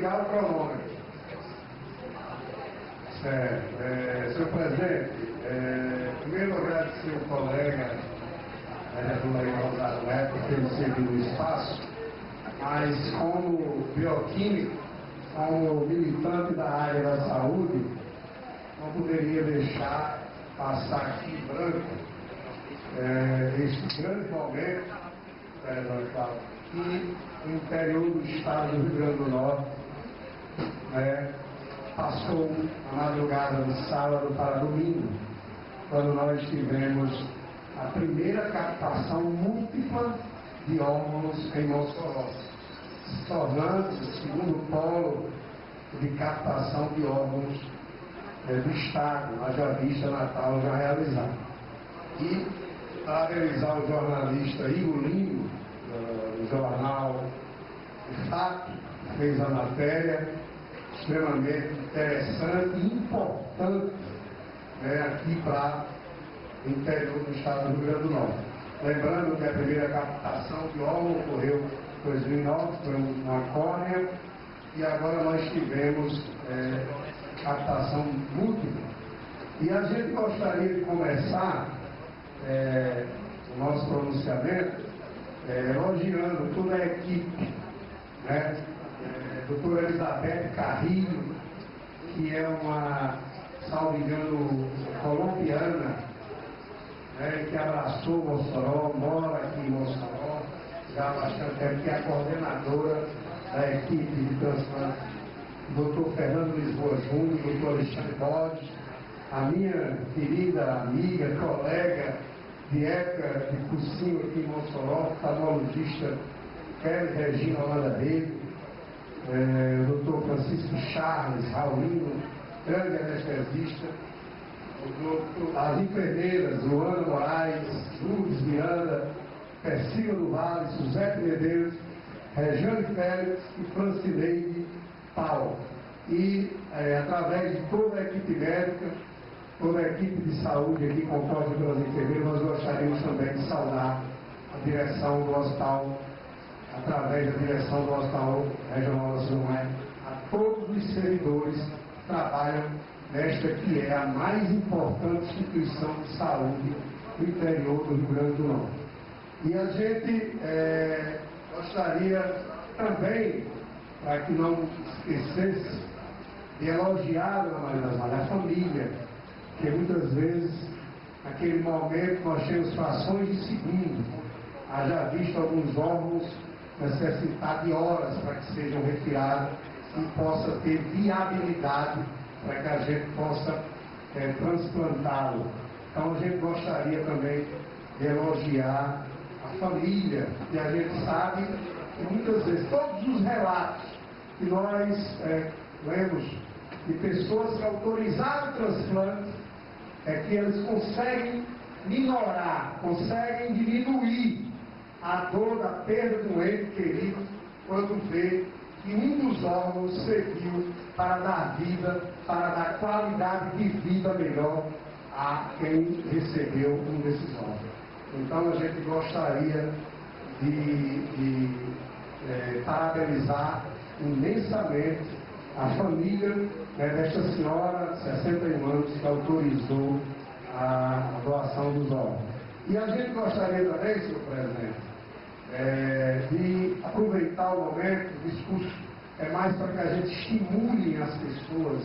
ligar o cronômetro. Certo. Senhor presidente, primeiro agradecer o colega vereador Rosário Neto por ter cedido o espaço, mas como bioquímico, como militante da área da saúde, não poderia deixar passar aqui em branco este grande momento, que o interior do estado do Rio Grande do Norte passou a madrugada de sábado para domingo, quando nós tivemos a primeira captação múltipla de órgãos em Mossoró, se tornando o segundo polo de captação de órgãos do Estado, haja vista Natal já realizado. E parabenizar o jornalista Igor Lino, do jornal Fato, que fez a matéria extremamente interessante e importante aqui para o interior do estado do Rio Grande do Norte. Lembrando que a primeira captação de órgão ocorreu em 2009, foi uma córnea, e agora nós tivemos captação múltipla. E a gente gostaria de começar o nosso pronunciamento elogiando toda a equipe, doutora Elizabeth Carrilho, que é uma, salvo engano, colombiana, que abraçou Mossoró, mora aqui em Mossoró já há bastante tempo, que é a coordenadora da equipe de transplante, doutor Fernando Lisboa Júnior, doutor Alexandre Borges, a minha querida amiga, colega de época de cursinho aqui em Mossoró, oftalmologista Kelly Regina Holanda Rego, o doutor Francisco Charles Raulino, grande anestesista, as enfermeiras Luana Moraes, Lourdes Miranda, Persília do Vale, Suzete Medeiros, Regiane Félix e Francineide Paulo. E através de toda a equipe médica, toda a equipe de saúde aqui composta pelas enfermeiras, nós gostaríamos também de saudar a direção do hospital, através da direção do Hospital Regional da Silomé, a todos os servidores que trabalham nesta que é a mais importante instituição de saúde do interior do Rio Grande do Norte. E a gente gostaria também, para que não esquecesse, de elogiar, na maioria das vezes, a família, porque muitas vezes, naquele momento, nós temos frações de segundo, haja visto alguns órgãos necessitar de horas para que sejam retirados e possa ter viabilidade para que a gente possa transplantá-lo. Então a gente gostaria também de elogiar a família, e a gente sabe que muitas vezes todos os relatos que nós lemos de pessoas que autorizaram o transplante é que eles conseguem minorar, conseguem diminuir a dor da perda de um ente querido quando vê que um dos órgãos serviu para dar vida, para dar qualidade de vida melhor a quem recebeu um desses órgãos. Então a gente gostaria de parabenizar imensamente a família desta senhora de 61 anos que autorizou a doação dos órgãos. E a gente gostaria também, senhor presidente, de aproveitar o momento, o discurso é mais para que a gente estimule as pessoas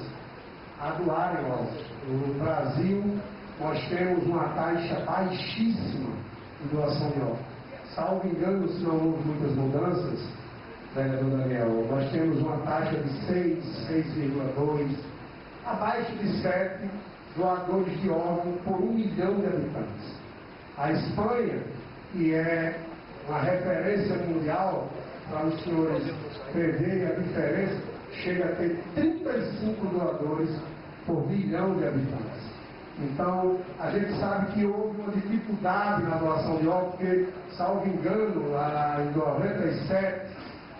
a doarem órgãos. No Brasil, nós temos uma taxa baixíssima de doação de órgãos. Salvo engano, se não houve muitas mudanças, vereador Daniel, nós temos uma taxa de 6, 6,2, abaixo de 7 doadores de órgãos por 1 milhão de habitantes. A Espanha, que é uma referência mundial, para os senhores preverem a diferença, chega a ter 35 doadores por 1 milhão de habitantes. Então, a gente sabe que houve uma dificuldade na doação de órgãos, porque, salvo engano, lá em 97,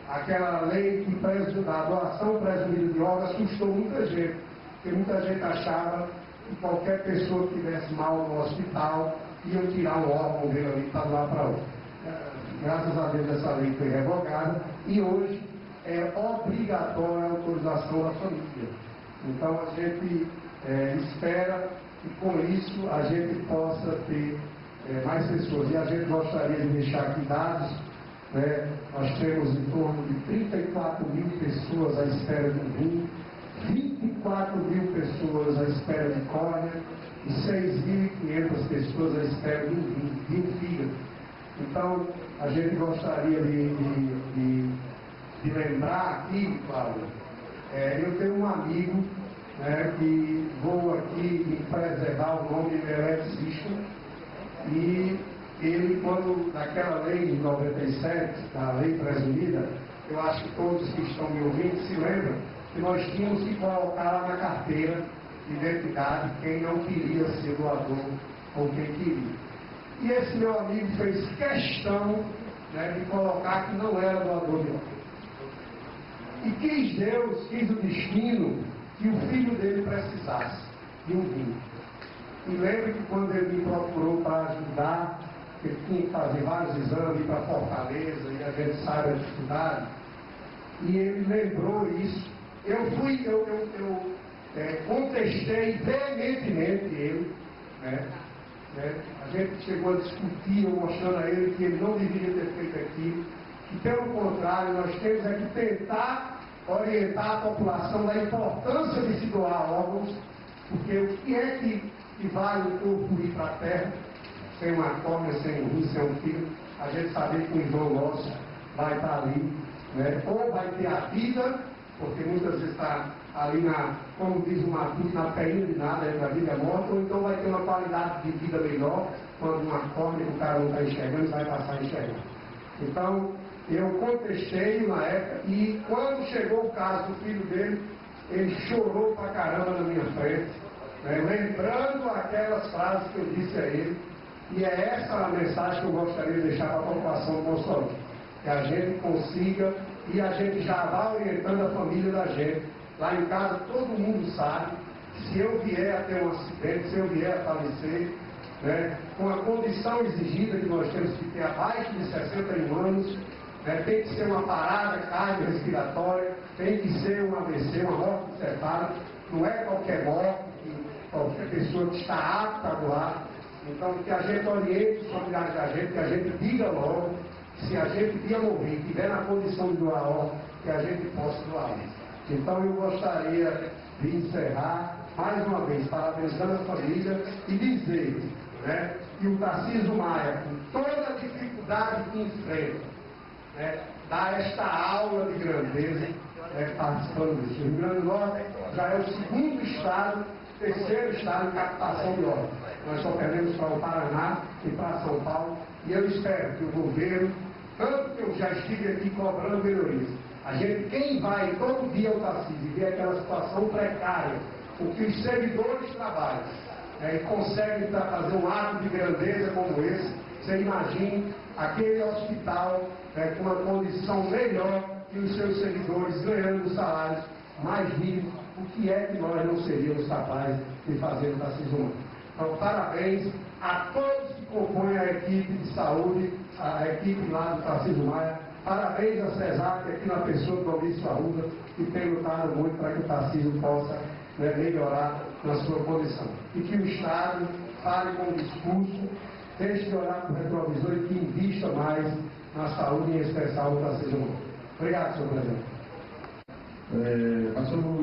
aquela lei que a doação presumida de órgãos assustou muita gente, porque muita gente achava que qualquer pessoa que estivesse mal no hospital ia tirar um órgão dele ali para doar para outro. Graças a Deus essa lei foi revogada e hoje é obrigatória a autorização da família. Então a gente espera que com isso a gente possa ter mais pessoas. E a gente gostaria de deixar aqui dados, né? Nós temos em torno de 34 mil pessoas à espera de um rim, 24 mil pessoas à espera de córnea e 6.500 pessoas à espera de um fígado. Então, a gente gostaria de lembrar aqui, Cláudio, eu tenho um amigo, né, que vou aqui preservar o nome de Alex Sisto, e ele, quando, naquela lei de 97, da lei presumida, eu acho que todos que estão me ouvindo se lembram que nós tínhamos que colocar lá na carteira de identidade quem não queria ser doador ou quem queria. E esse meu amigo fez questão, né, de colocar que não era doador de órgãos. E quis o destino que o filho dele precisasse de um rim. E lembro que quando ele me procurou para ajudar, ele tinha que fazer vários exames, ir para Fortaleza, e a gente sabe a dificuldade, e ele lembrou isso. Eu contestei veementemente ele, né? A gente chegou a discutir, eu mostrando a ele que ele não deveria ter feito aquilo, e pelo contrário, nós temos é que tentar orientar a população da importância de se doar órgãos, porque o que é que vale o corpo ir para a terra, sem uma córnea, sem um rim, sem um fígado, a gente saber que um irmão nosso vai estar ali, né? Ou vai ter a vida, porque muitas vezes está ali como diz o Matuto, na perinha de nada, entre a vida e a morte, ou então vai ter uma qualidade de vida melhor, quando uma córnea que o cara não está enxergando, vai passar a enxergar. Então, eu contestei na época, e quando chegou o caso do filho dele, ele chorou pra caramba na minha frente, né, lembrando aquelas frases que eu disse a ele, e é essa a mensagem que eu gostaria de deixar para a população do Moçambique, que a gente consiga, e a gente já vai orientando a família da gente. Lá em casa todo mundo sabe que se eu vier a ter um acidente, se eu vier a falecer, né, com a condição exigida que nós temos que ter abaixo de 61 anos, né, tem que ser uma parada cardiorrespiratória, tem que ser um AVC, uma morte cerebral, não é qualquer morte, qualquer pessoa que está apta a doar. Então, que a gente oriente os familiares da gente, que a gente diga logo, que se a gente vir morrer, estiver na condição de doar órgão, que a gente possa doar. Então, eu gostaria de encerrar, mais uma vez, parabenizando a família e dizer, né, que o Tarcísio Maia, com toda a dificuldade que enfrenta, né, dá esta aula de grandeza, participando disso. O Rio Grande do Norte já é o segundo estado, terceiro estado em captação de órgãos. Nós só perdemos para o Paraná e para São Paulo, e eu espero que o governo, tanto que eu já estive aqui cobrando melhorias, quem vai todo dia ao Tarcísio e vê aquela situação precária, o que os servidores trabalham, e conseguem fazer um ato de grandeza como esse, você imagine aquele hospital com uma condição melhor e os seus servidores ganhando salários mais dignos, o que é que nós não seríamos capazes de fazer no Tarcísio Maia? Então, parabéns a todos que compõem a equipe de saúde, a equipe lá do Tarcísio Maia. Parabéns a CESAP, aqui na pessoa do Domício Arruda, que tem lutado muito para que o Tarcísio possa melhorar na sua condição. E que o Estado fale com o discurso, deixe de olhar para o retrovisor e que invista mais na saúde, em especial no Tarcísio Maia. Obrigado, senhor presidente.